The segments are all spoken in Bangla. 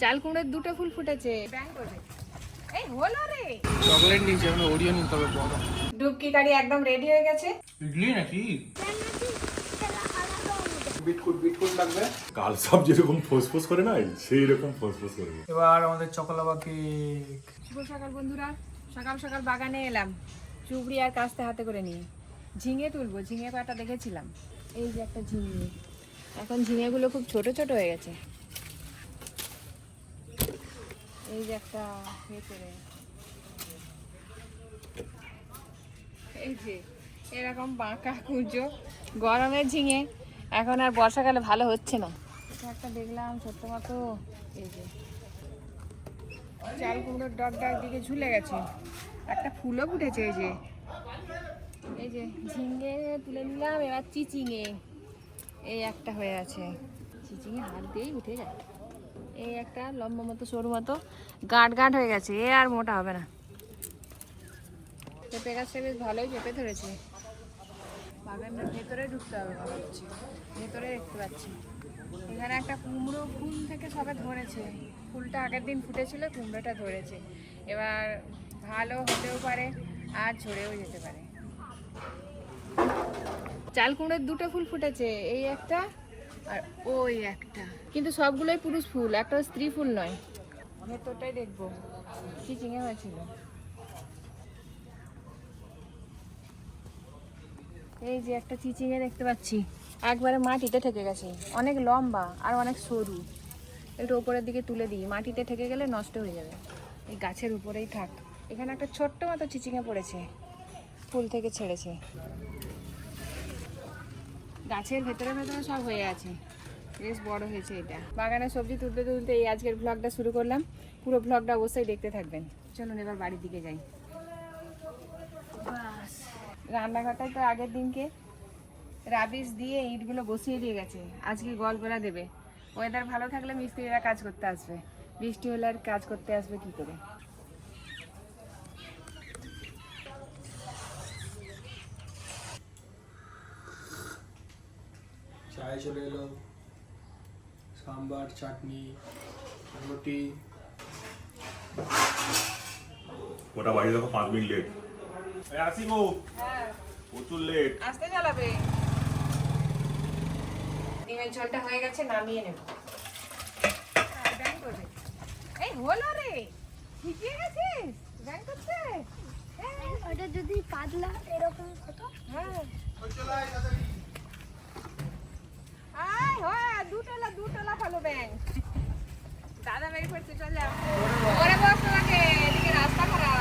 চাল কুমড়োর দুটো ফুল ফুটেছে। এই হলো রে, চকলেট নিয়েছি, এখন ওরিও নিতে হবে বড়। ডুবকি কারি একদম রেডি হয়ে গেছে। ইডলি নাকি বিটকুট লাগবে। কাল সব যেরকম ফোসফোস করে না, সেই রকম ফোসফোস করবে। এবার আমাদের চকলাবা কেক। শুভ সকাল বন্ধুরা, সকাল সকাল বাগানে এলাম চুবড়ি আর কাস্তে হাতে করে নিয়ে। ঝিঙে তুলবো, ঝিঙে পাতা দেখেছিলাম, এই যে একটা ঝিঙে। এখন ঝিঙেগুলো খুব ছোট ছোট হয়ে গেছে। এই যে একটা ভেতরে, এই যে এরকম বাঁকা কুঁজো গরমের ঝিঙে। এখন আর বর্ষাকালে ভালো হচ্ছে না। এটা একটা দেখলাম ছোট্ট মতো, এই যে চাল কুমড়োর ডগডার দিকে ঝুলে গেছে, একটা ফুলও ফুটেছে। এই যে ঝিঙে তুলে নিলাম। এবার চিচিঙে, এই একটা হয়ে আছে। চিচিঙে হাত দিয়েই উঠে যায়। এই একটা লম্বা মতো সরু মতো গাঁট গাঁট হয়ে গেছে, এ আর মোটা হবে না। পেঁপে গাছটা বেশ ভালোই পেঁপে ধরেছে। বাগানটার ভেতরে ঢুকতে হবে মনে হচ্ছে, ভেতরে দেখতে পাচ্ছি। এখানে একটা কুমড়ো ফুল থেকে সবে ধরেছে, ফুলটা আগের দিন ফুটেছিল, কুমড়োটা ধরেছে। এবার ভালো হতেও পারে আর ঝরেও যেতে পারে। চাল কুমড়োর দুটো ফুল ফুটেছে, এই একটা আর ওই একটা, কিন্তু সবগুলোই পুরুষ ফুল, একটা স্ত্রী ফুল নয়। ভেতরটাই দেখবো কি চিঙে হয়েছিল। এই যে একটা চিচিঙে দেখতে পাচ্ছি, একবারে মাটিতে ঠেকে গেছে, অনেক লম্বা আর অনেক সরু। একটু উপরের দিকে তুলে দিই, মাটিতে ঠেকে গেলে নষ্ট হয়ে যাবে। এই গাছের উপরেই থাক। এখানে একটা ছোট্ট মতো চিচিঙে পড়েছে, ফুল থেকে ছেড়েছে। গাছের ভেতরে ভেতরে সব হয়ে আছে, বেশ বড় হয়েছে এটা। বাগানে সবজি তুলতে তুলতে এই আজকের ভ্লগটা শুরু করলাম। পুরো ভ্লগটা অবশ্যই দেখতে থাকবেন। চলুন এবার বাড়ির দিকে যাই। বাস, রান্নাঘরটায় তো আগের দিনকে রাবিশ দিয়ে ইটগুলো বসিয়ে দিয়ে গেছে, আজকে গল্পরা দেবে। ওয়েদার ভালো থাকলে মিস্ত্রিরা কাজ করতে আসবে, বৃষ্টি হলে আর কাজ করতে আসবে কি করে। চায় চলে এলো, সাম্বার, চাটনি, রুটি। ওটা বাড়ি দেখো 5 মিনিট লেট। আসি গো, হ্যাঁ প্রচুর লেট। আসতে চালাবে। ডিমের ঝোলটা হয়ে গেছে, নামিয়ে নেব। এই হলো রে, শিখিয়ে গেছিস ব্যাং করতে। ওটা যদি পাতলা এরকম হতো। হ্যাঁ আয় হয়, দুটোলা ভালো ব্যাং। দাদা বেরিয়ে পড়ছে, চল যা। ওরে বস তোমাকে, এদিকে রাস্তা খারাপ।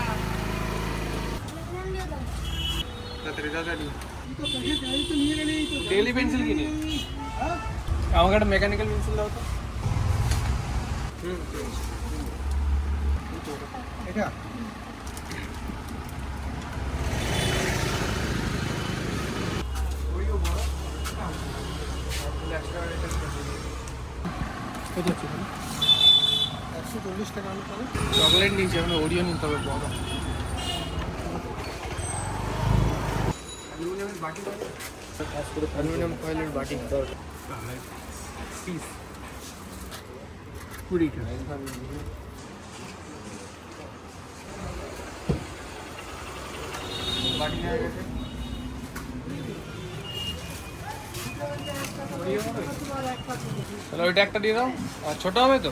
তাড়াতাড়ি ডেইলি পেন্সিল কিনে আমাকে একটা মেকানিক্যাল পেন্সিল দাও তো। এটা চকলেট নিয়েছি, এখন ওরিও নিতে হবে বড়। অ্যালুমিনিয়ামের বাটি, অ্যালুমিনিয়াম ফয়েলের বাটি পিস 20 টাকা। বাটি হয়ে গেছে। তাহলে ওইটা একটা দিয়ে দাও, আর ছোট হবে তো।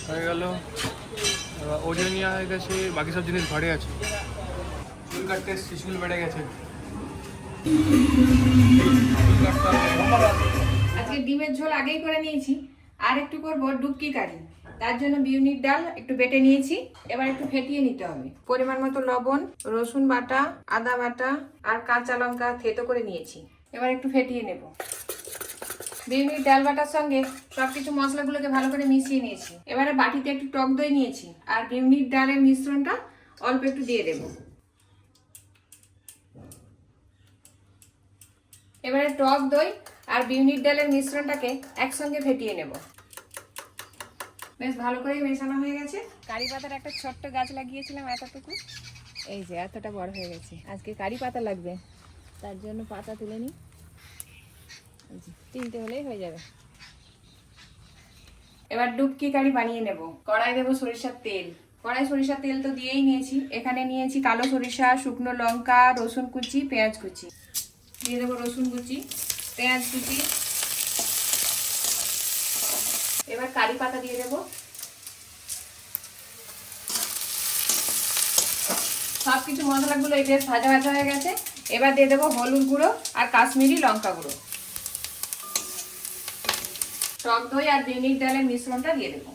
হয়ে গেল, ওজন নেওয়া হয়ে গেছে, বাকি সব জিনিস ঘরে আছে। চুল কাটতে শিশুল বেড়ে গেছে। আজকে ডিমের ঝোল আগেই করে নিয়েছি, আর একটু করবো ডুবকি কারি। তার জন্য বিউনির ডাল একটু বেটে নিয়েছি, এবার একটু ফেটিয়ে নিতে হবে। পরিমাণ মতো লবণ, রসুন বাটা, আদা বাটা আর কাঁচা লঙ্কা থেতো করে নিয়েছি। এবার একটু ফেটিয়ে নেব। বিউনির ডাল বাটার সঙ্গে সবকিছু মশলাগুলোকে ভালো করে মিশিয়ে নিয়েছি। এবারে বাটিতে একটু টক দই নিয়েছি, আর বিউনির ডালের মিশ্রণটা অল্প একটু দিয়ে দেবো। এবারে টক দই আর বিউনির ডালের মিশ্রণটাকে একসঙ্গে ফেটিয়ে নেব। বেশ ভালো করে মেশানো হয়ে গেছে। কারি পাতার একটা ছোট্ট গাছ লাগিয়েছিলাম এতটুকু, এই যে এতটা বড় হয়ে গেছে। আজকে কারি পাতা লাগবে, তার জন্য পাতা তুলে নিই। 3টে হলেই হয়ে যাবে। এবার ডুবকি কারি বানিয়ে নেব। কড়াই দেবো সরিষার তেল। কড়াই সরিষার তেল তো দিয়েই নিয়েছি। এখানে নিয়েছি কালো সরিষা, শুকনো লঙ্কা, রসুন কুচি, পেঁয়াজ কুচি। দিয়ে দেবো রসুন কুচি, পেঁয়াজ কুচি। এবার কারি পাতা দিয়ে দেবো। সব কিছু মশলাগুলো এই বেশ ভাজা ভাজা হয়ে গেছে। এবার দিয়ে দেবো হলুদ গুঁড়ো আর কাশ্মীরি লঙ্কা গুঁড়ো। টক দই আর বিউলির ডালের মিশ্রণটা দিয়ে দেবো।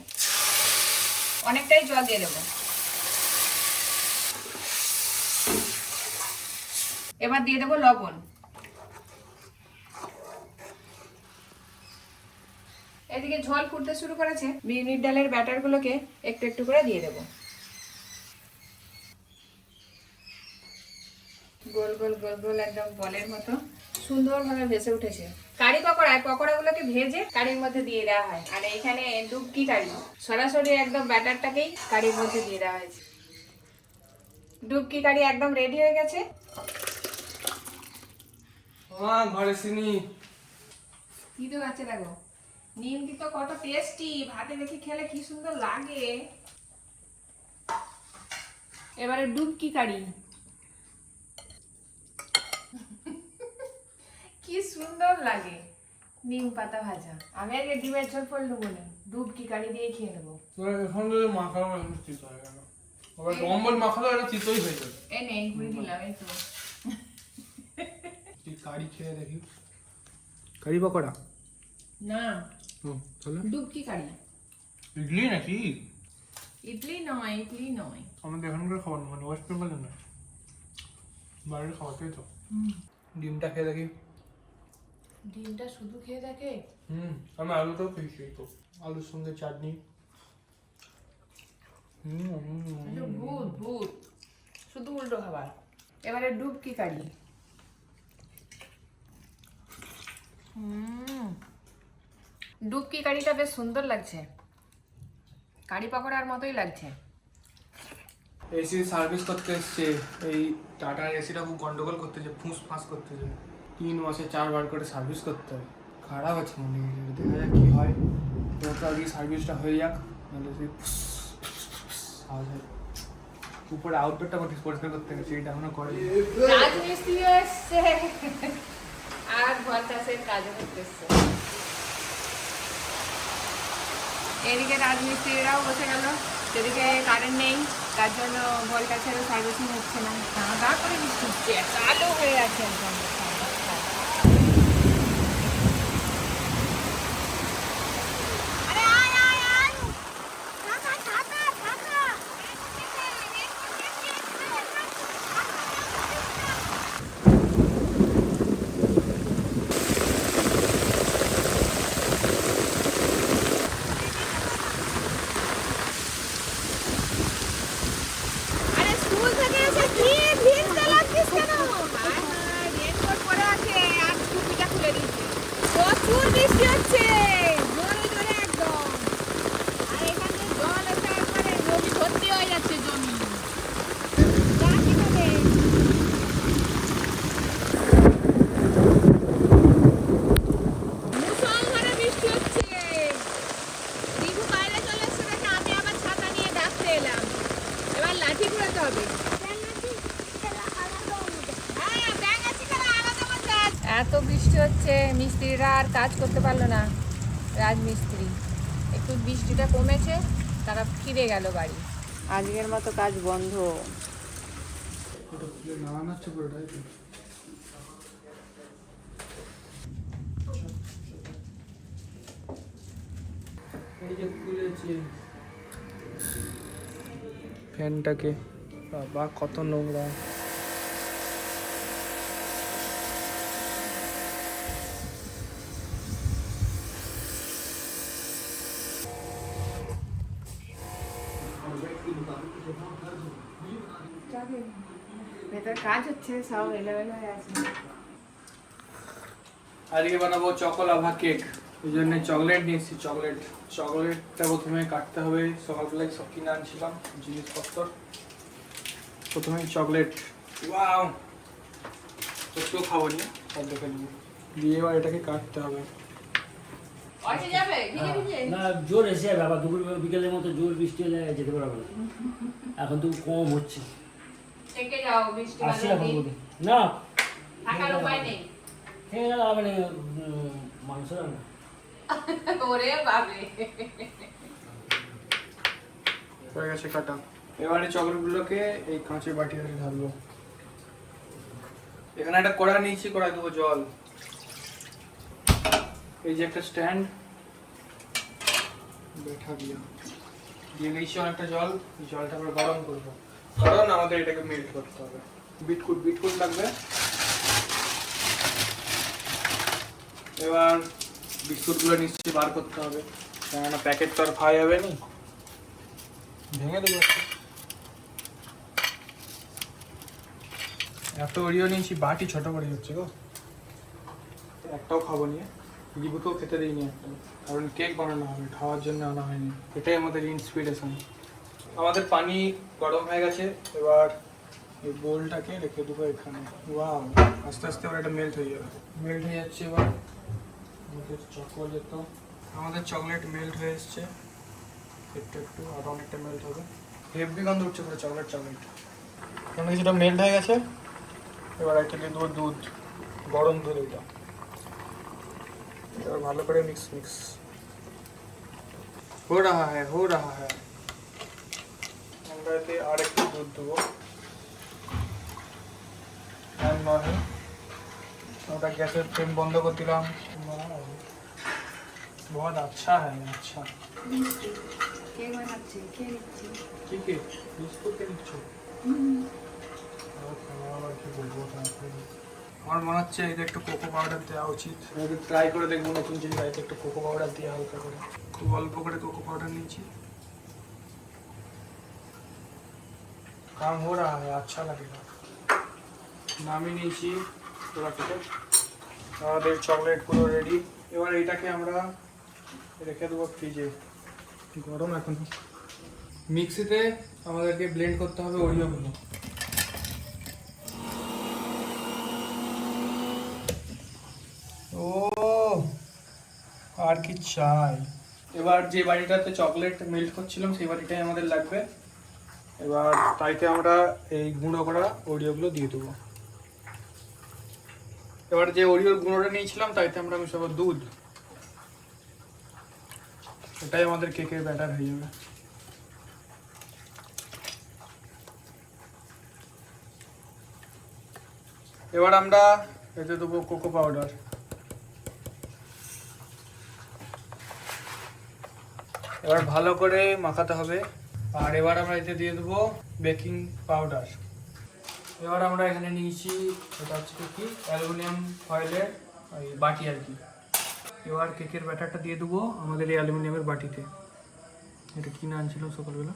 অনেকটাই জল দিয়ে দেবো। এবার দিয়ে দেবো লবণ। এদিকে ঝোল ফুটতে শুরু করেছে। বিউলির ডালের ব্যাটারগুলোকে একটু একটু করে দিয়ে দেবো। গোল গোল গোল গোল একদম বলের মতো সুন্দরভাবে ভেসে উঠেছে। কারি পকোড়ায় পকোড়াগুলোকে ভেজে কারির মধ্যে দিয়ে দেওয়া হয়, আর এখানে ডুবকি কারি সরাসরি একদম ব্যাটারটাকেই কারির মধ্যে দিয়ে দেওয়া হয়েছে। ডুবকি কারি একদম রেডি হয়ে গেছে। ঘরে চিনি কি তো আছে দেখো, নিমকি তো কত টেস্টি, ভাতে দেখি খেলে কি সুন্দর লাগে। এবারে ডুবকি কারি, কি সুন্দর লাগে। নিম পাতা ভাজা। আমি আগে ডিমের ঝোল পড়লো বলে ডুবকি কারি দিয়ে খেয়ে নেবো। এখন যদি মাখানো চিত হয়ে গেল, আবার কম্বল মাখালো এটা চিতই হয়ে যাবে। এই নে ঘুরে দিলাম, এই তো। কারি খেয়ে দেখি। কারি পকোড়া না, তাহলে ডুবকি কারি। ইডলি নাকি? ইডলি নয়, ইডলি নয়। আমাদের এখানকার খাবার না, মানে ওয়েস্ট বেঙ্গলের না, বাইরের খাবার, তাই তো। ডিমটা খেয়ে দেখি। ডিমটা শুধু খেয়ে দেখে। আমি আলুটাও খেয়েছি, তো আলুর সঙ্গে চাটনি। ভূত ভূত, শুধু উল্টো খাবার। এবারে ডুবকি কারি। ডুবকি কারিটা বেশ সুন্দর লাগছে, কারি পকোড়ার মতোই লাগছে। এসি সার্ভিস করতে এসছে, এই টাটার এসিটা খুব গন্ডগোল করতেছে, ফুঁস ফাঁস করতেছে। 3 মাসে 4 বার করে সার্ভিস করতে হয়। খারাপ আছে মনে হয়, দেখা যাক কি হয়। যত আগে সার্ভিসটা হয়ে যাক, নাহলে সেই আওয়াজ হয়। উপরে আউটডোরটা পরিষ্কার করতে গেছে, এটা এখনো করে। রাজমিস্ত্রি এসছে আর ঘর চাষের কাজও করতেছে। এদিকে রাজমিস্ত্রিরাও বসে গেল, সেদিকে কারেন্ট নেই, তার জন্য ভোল্টাসেরও সার্ভিসিং হচ্ছে না। দাঁড়া করে বৃষ্টি হচ্ছে, কালো হয়ে আছে একদম। প্রচুর বৃষ্টি হচ্ছে, জোরে জোরে একদম। আর এখানে জল এসে একবারে নদী ভর্তি হয়ে যাচ্ছে জমি। মুষলধারে বৃষ্টি হচ্ছে। দিঘু বাইরে চলে এসছে দেখে আমি আবার ছাতা নিয়ে ডাকতে এলাম। এবার লাঠি ঘুরাতে হবে। এত বৃষ্টি হচ্ছে, মিস্ত্রিরা আর কাজ করতে পারলো না। রাজমিস্ত্রি একটু বৃষ্টিটা কমেছে, তারা ফিরে গেল বাড়ি। আজকের মতো কাজ বন্ধ। নাড়ানো হচ্ছে পুরোটাই তো। ফ্যানটাকে, বাবা কত নোংরা। ভেতরে কাজ হচ্ছে, সব এলোমেলো হয়ে আছে। আজকে বানাবো চকোলাভা কেক, ওই জন্য চকলেট নিয়েছি। চকলেটটা প্রথমে কাটতে হবে। সকালবেলায় সব কিনে আনছিলাম জিনিসপত্র। প্রথমে চকলেট, ওয়াও, একটু খাবো নিয়ে সব দেখে নিবো, দিয়ে এবার এটাকে কাটতে হবে। অসে যাবে ভিজে ভিজে না জোর এসে যাবে আবার দুপুর বিকেলের মতো জোর বৃষ্টি হলে যেতে পারবো না এখন তো কম হচ্ছে থেকে যাও বৃষ্টি আসি বাদল এখন দিন বলি না থাকার উপায় নেই ঠিক আছে মানে মাংস রান্না ওরে বাবা হয়ে গেছে কাটা। এবারে চকলেটগুলোকে এই কাঁচের বাটি ধরে ঢালবো। এখানে একটা কড়া নিয়েছি, কড়াই দেবো জল। এই যে একটা স্ট্যান্ড বেঠা দিয়ে নিয়েছি অনেকটা জল। জলটা আমরা গরম করবো, কারণ আমাদের এটাকে মেল্ট করতে হবে। বিটকুট লাগবে। এবার বিস্কুটগুলো নিশ্চয়ই বার করতে হবে, কেননা প্যাকেট তো আর খাওয়া যাবে না। ভেঙে দেবো এত ওরিও নিয়েছি, বাটি ছোট করে হচ্ছে গো। একটাও খাবো নিয়ে, গিবুকেও খেতে দিইনি একটা, কারণ কেক বানানো হবে, খাওয়ার জন্য আনা হয়নি। এটাই আমাদের ইন্সপিরেশন। আমাদের পানি গরম হয়ে গেছে, এবার এই বোলটাকে রেখে দেবো এখানে। ওয়াও, আস্তে আস্তে এবার এটা মেল্ট হয়ে যাবে। মেল্ট হয়ে যাচ্ছে এবার আমাদের চকলেট মেল্ট হয়ে এসছে। একটু আরো অনেকটা মেল্ট হবে। হেভি গন্ধ উঠছে পুরো চকলেট। কারণ কিছুটা মেল্ট হয়ে গেছে। এবার একটা দিয়ে দেবো দুধ, গরম দুধ। এটা এবার ভালো করে মিক্স हो रहा है। আমরা এতে আর একটু দুধ দেবো। আর নয়, ওটা গ্যাসের ফ্লেম বন্ধ করে দিলাম। बहुत अच्छा है, अच्छा। কে বানাচ্ছে কে নিচ্ছে ঠিক আছে, বিস্কুট কে নিচ্ছো? আমার মনে হচ্ছে এতে একটু কোকো পাউডার দেওয়া উচিত। আমি ট্রাই করে দেখবো নতুন জিনিস, এতে একটু কোকো পাউডার দিয়ে হালকা করে, খুব অল্প করে কোকো পাউডার নিয়েছি। কাম हो रहा है, अच्छा लगेगा। নামিয়ে নিয়েছি পুরো থেকে। আমাদের চকলেট পুরো রেডি। এবার এটাকে আমরা রেখে দেবো ফ্রিজে, গরম এখন। মিক্সিতে আমাদেরকে ব্লেন্ড করতে হবে ওরিওগুলো। ও আর কি চাই। এবার যে বাটিটাতে চকলেট মেল্ট করছিলাম সেই বাটিটাই আমাদের লাগবে। এবার তাইতে আমরা এই গুঁড়ো করা ওরিওগুলো দিয়ে দেবো। এবার যে ওরিওর গুঁড়োটা নিয়েছিলাম তাইতে আমরা মিশাবো দুধ। এটাই আমাদের কেকের ব্যাটার হয়ে যাবে। এবার আমরা এতে দেবো কোকো পাউডার। এবার ভালো করে মাখাতে হবে। আর এবার আমরা এতে দিয়ে দেবো বেকিং পাউডার। এবার আমরা এখানে নিয়েছি, এটা হচ্ছে কি অ্যালুমিনিয়াম ফয়েলের বাটি আর কি। এবার কেকের ব্যাটারটা দিয়ে দেবো আমাদের এই অ্যালুমিনিয়ামের বাটিতে। এটা কিনে আনছিলাম সকালবেলা।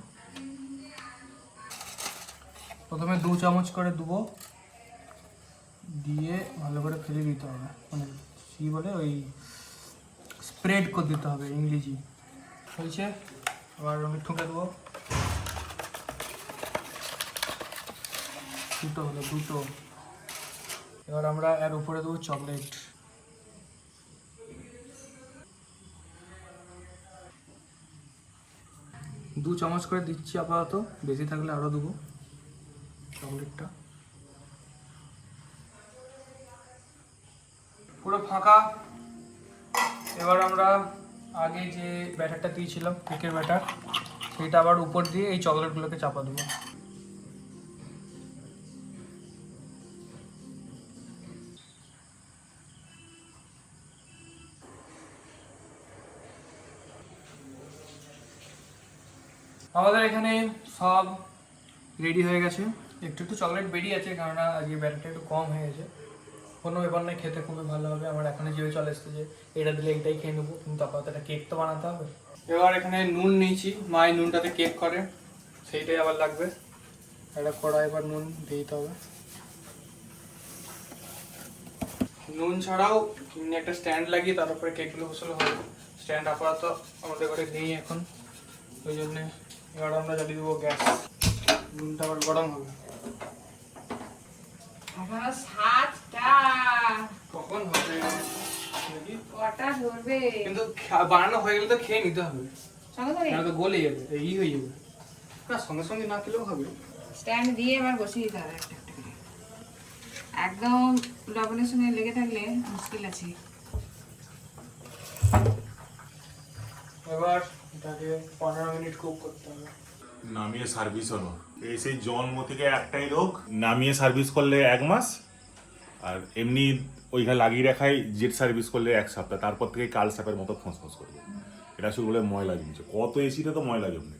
প্রথমে 2 চামচ করে দেবো, দিয়ে ভালো করে ফেলে দিতে হবে, মানে কি বলে ওই স্প্রেড করে দিতে হবে ইংরেজি হয়েছে। এবার আমি ঠুকে দেবো। দুটো। এবার আমরা এর উপরে দেবো চকলেট। দু চামচ করে দিচ্ছি আপাতত, বেশি থাকলে আরো দেবো চকলেটটা। পুরো ফাঁকা। এবার আমরা আগে যে ব্যাটারটা দিয়েছিলাম কেকের ব্যাটার, সেটা আবার উপর দিয়ে এই চকলেটগুলোকে চাপা দেবো। আমাদের এখানে সব রেডি হয়ে গেছে। একটু চকলেট বেরিয়ে আছে, কারণ আজকে ব্যাটারটা একটু কম হয়ে গেছে। কোনো ব্যাপার নয়, খেতে খুবই ভালো হবে। আমার এখানে যেভাবে চলে এসছে যে এটা দিলে এইটাই খেয়ে নেবো, কিন্তু আপাতত একটা কেক তো বানাতে হবে। এবার এখানে নুন নিয়েছি, মা এই নুনটাতে কেক করে, সেইটাই আবার লাগবে। একটা কড়াই এবার নুন দিয়ে দিতে হবে। নুন ছাড়াও এমনি একটা স্ট্যান্ড লাগিয়ে তার উপরে কেকগুলো বসালে হবে। স্ট্যান্ড আপাতত আমাদের ঘরে নেই এখন, ওই জন্যে এবার আমরা জ্বালিয়ে দেবো গ্যাস। নুনটা আবার গরম হবে। সাতটা কখন হবে? নাকি কটা ধরবে কিন্তু বানানো হয়ে গেলে তো খেয়ে নিতে হবে, সঙ্গে সঙ্গে নাহলে তো গলে যাবে, এই হয়ে যাবে না, সঙ্গে সঙ্গে না খেলেও হবে। স্ট্যান্ড দিয়ে আবার বসিয়ে দিতে হবে একটা একটা করে। একদম লবণের সঙ্গে লেগে থাকলে মুশকিল আছে। এবার এটাকে 15 মিনিট কুক করতে হবে। নামিয়ে সার্ভিস হলো, এই সেই জন্ম থেকে একটাই রোগ, নামিয়ে সার্ভিস করলে 1 মাস, আর এমনি ওইখানে লাগিয়ে রাখাই জেট সার্ভিস করলে 1 সপ্তাহ, তারপর থেকে কাল সাপের মতো ফসফস করবে। এটা শুধু বলে ময়লা জমছে, কত এসিতে তো ময়লা জমবে,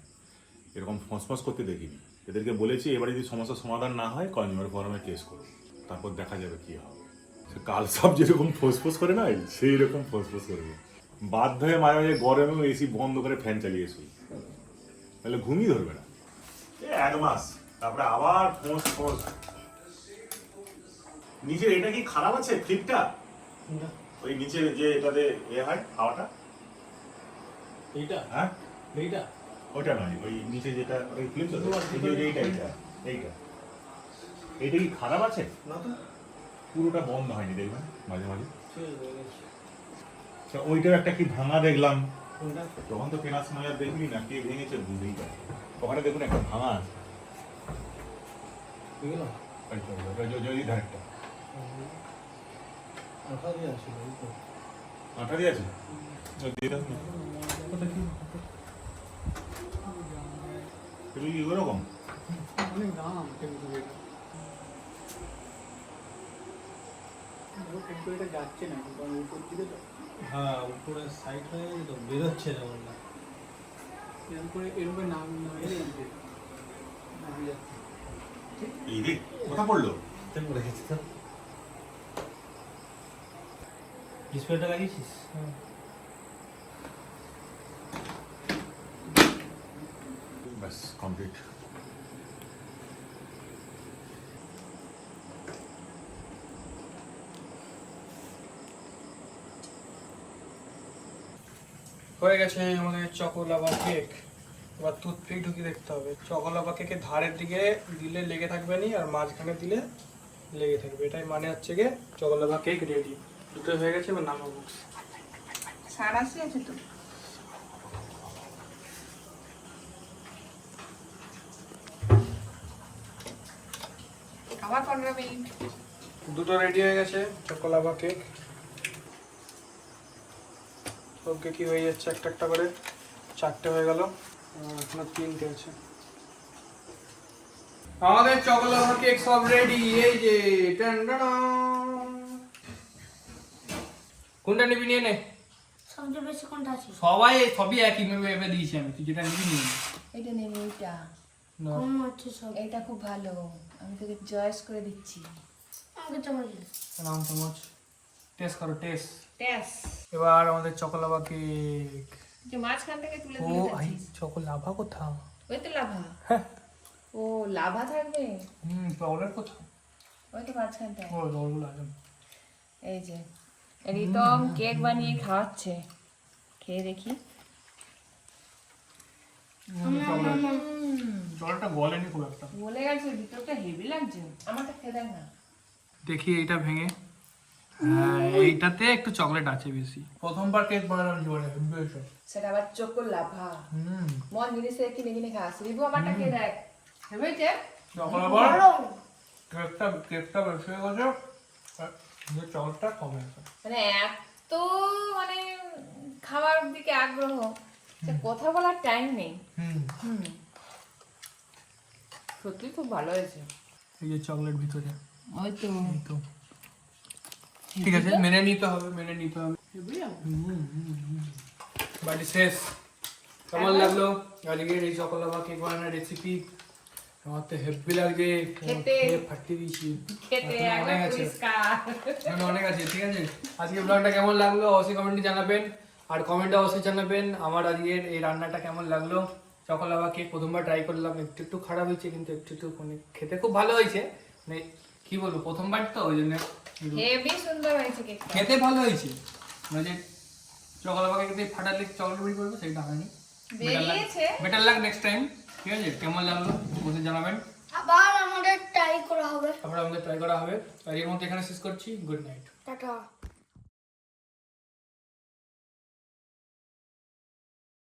এরকম ফসফস করতে দেখিনি। এদেরকে বলেছি এবার যদি সমস্যার সমাধান না হয় কনজিউমার ফোরামে কেস করো, তারপর দেখা যাবে কি হবে। সে কাল সাপ যেরকম ফসফস করে না, সেই রকম ফসফস করবে। বাধ্য হয়ে মাঝে মাঝে গরমেও এসি বন্ধ করে ফ্যান চালিয়ে শুই, তাহলে ঘুমই ধরবে না। 1 মাস, তারপরে আবার ফোঁস। নিচের এটা কি খারাপ আছে ফ্লিপটা? ওই নিচের যে এটাতে হয় হাওয়াটা, এইটা হ্যাঁ এইটা ওটা নয়, ওই নিচে যেটা ওই ফ্লিপ এইটা কি খারাপ আছে? না তো, পুরোটা বন্ধ হয়নি, দেখবেন মাঝে মাঝে। আচ্ছা, ওইটাও একটা কি ভাঙা দেখলাম, তখন তো কেনার সময় আর দেখবি না, কে ভেঙেছে বুঝতেই পারে। ওখানে দেখুন একটা ভাঙা আছে, যদি ধারটা আঠা দিয়ে আছে, দিয়ে দাও না। এগুলো কি ওরকম? অনেক দাম কিন্তু এটা, কিন্তু এটা যাচ্ছে না, কারণ উপর দিকে তো, হ্যাঁ উপরে সাইড হয়ে তো বেরোচ্ছে না, বললাম এরকম করে এরকম নাম যাচ্ছে। এই রে কথা পড়লো, রেখেছি তো, ডিসপ্লেটা লাগিয়েছিস? ব্যাস কমপ্লিট। হয়ে গেছে আমাদের চকোলাভা কেক। এবার টুথপিক ঢুকিয়ে দেখতে হবে, চকোলাভা কেকের ধারের দিকে দিলে লেগে থাকবে না, আর মাঝখানে দিলে লেগে থাকবে, এটাই মানে হচ্ছে গিয়ে চকোলাভা কেক রেডি। দুটো হয়ে গেছে, এবার নামাবো। সারাশি আছে তো। আবার 15 মিনিট। দুটো রেডি হয়ে গেছে চকোলাভা কেক। সব কেকই হয়ে যাচ্ছে একটা একটা করে, 4টে হয়ে গেল, এখনো 3টে আছে। আমাদের চকোলাভা কেক সব রেডি, এই যে কোনটা নিবি নিয়ে নে। সবচেয়ে বেশি কোনটা আছে? সবই একই ভেবে দিয়েছি আমি, তুই যেটা নিবি নিয়ে নে। এটা নেব, এইটা। কম হচ্ছে সব। এইটা খুব ভালো, আমি তোকে চয়েস করে দিচ্ছি। আমাকে চামচ দে। নাম চামচ, টেস্ট করো, টেস্ট। টেস্ট। এবার আমাদের চকোলাভা কেক। যে মাঝখান থেকে তুলে ও দিয়ে আই যাচ্ছিস। চকোলাভা কোথাও? ওই তো লাভা। হ্যাঁ। ও লাভা থাকবে, চকোলেট কোথাও? ওই তো মাঝখানটায়। ও রোলগুলো আছে। এই যে রিতম কেক বানিয়ে খাওয়াচ্ছে, খেয়ে দেখি। জলটা গলেনি খুব একটা। বলে গেছে ভিতরটা হেভি লাগছে, আমারটা খেয়ে দেখ না। দেখি এইটা ভেঙে, হ্যাঁ এইটাতে একটু চকলেট আছে বেশি। প্রথমবার কেক বানালাম জীবনে, হেভি হয়েছে। সেটা আবার চোকো লাভা। মন জিনিসে কিনে কিনে খাস। রিভু আমারটা খেয়ে দেখ, হেভি হয়েছে। চকোলাভা কেকটা বেশি হয়ে গেছে, আর চকলেটটা কম হয়েছে। মানে এত মানে খাবার দিকে আগ্রহ, সে কথা বলার টাইম নেই। হুম, সত্যি খুব ভালো হয়েছে। এই যে চকলেট ভিতরে, ওই তো এই তো। ঠিক আছে, মেনে নিতে হবে, মেনে নিতে হবে। বাড়ি শেষ। কেমন লাগলো আজকের এই চকোলাভা কেক বানানোর রেসিপি? আমার তো হেভি লাগছে, খেতে। ফাটিয়ে দিয়েছি। খেতে এখনো অনেক একদম আছে, পরিষ্কার। এখনো অনেক আছে। ঠিক আছে, আজকে ব্লগটা কেমন লাগলো অবশ্যই কমেন্টে জানাবেন, আর কমেন্টে অবশ্যই জানাবেন আমার আজকের এই রান্নাটা কেমন লাগলো। চকোলাভা কেক প্রথমবার ট্রাই করলাম, একটু একটু খারাপ হয়েছে, কিন্তু একটু একটু মানে খেতে খুব ভালো হয়েছে। মানে কি বলবো, প্রথমবার তো ওই জন্য হেভি সুন্দর হয়েছে কেকটা। খেতে ভালো হয়েছে। মানে যে চকোলাভা কেকতে ফাটালে চকলেট বের করবে সেটা হয়নি। বেরিয়েছে। বেটার লাগ নেক্সট টাইম। ঠিক আছে, কেমন লাগলো বসে জানাবেন, আবার আমাদের ট্রাই করা হবে। তারপরে আমাদের ট্রাই করা হবে। আর এর মধ্যে এখানে শেষ করছি। Good night. টাটা।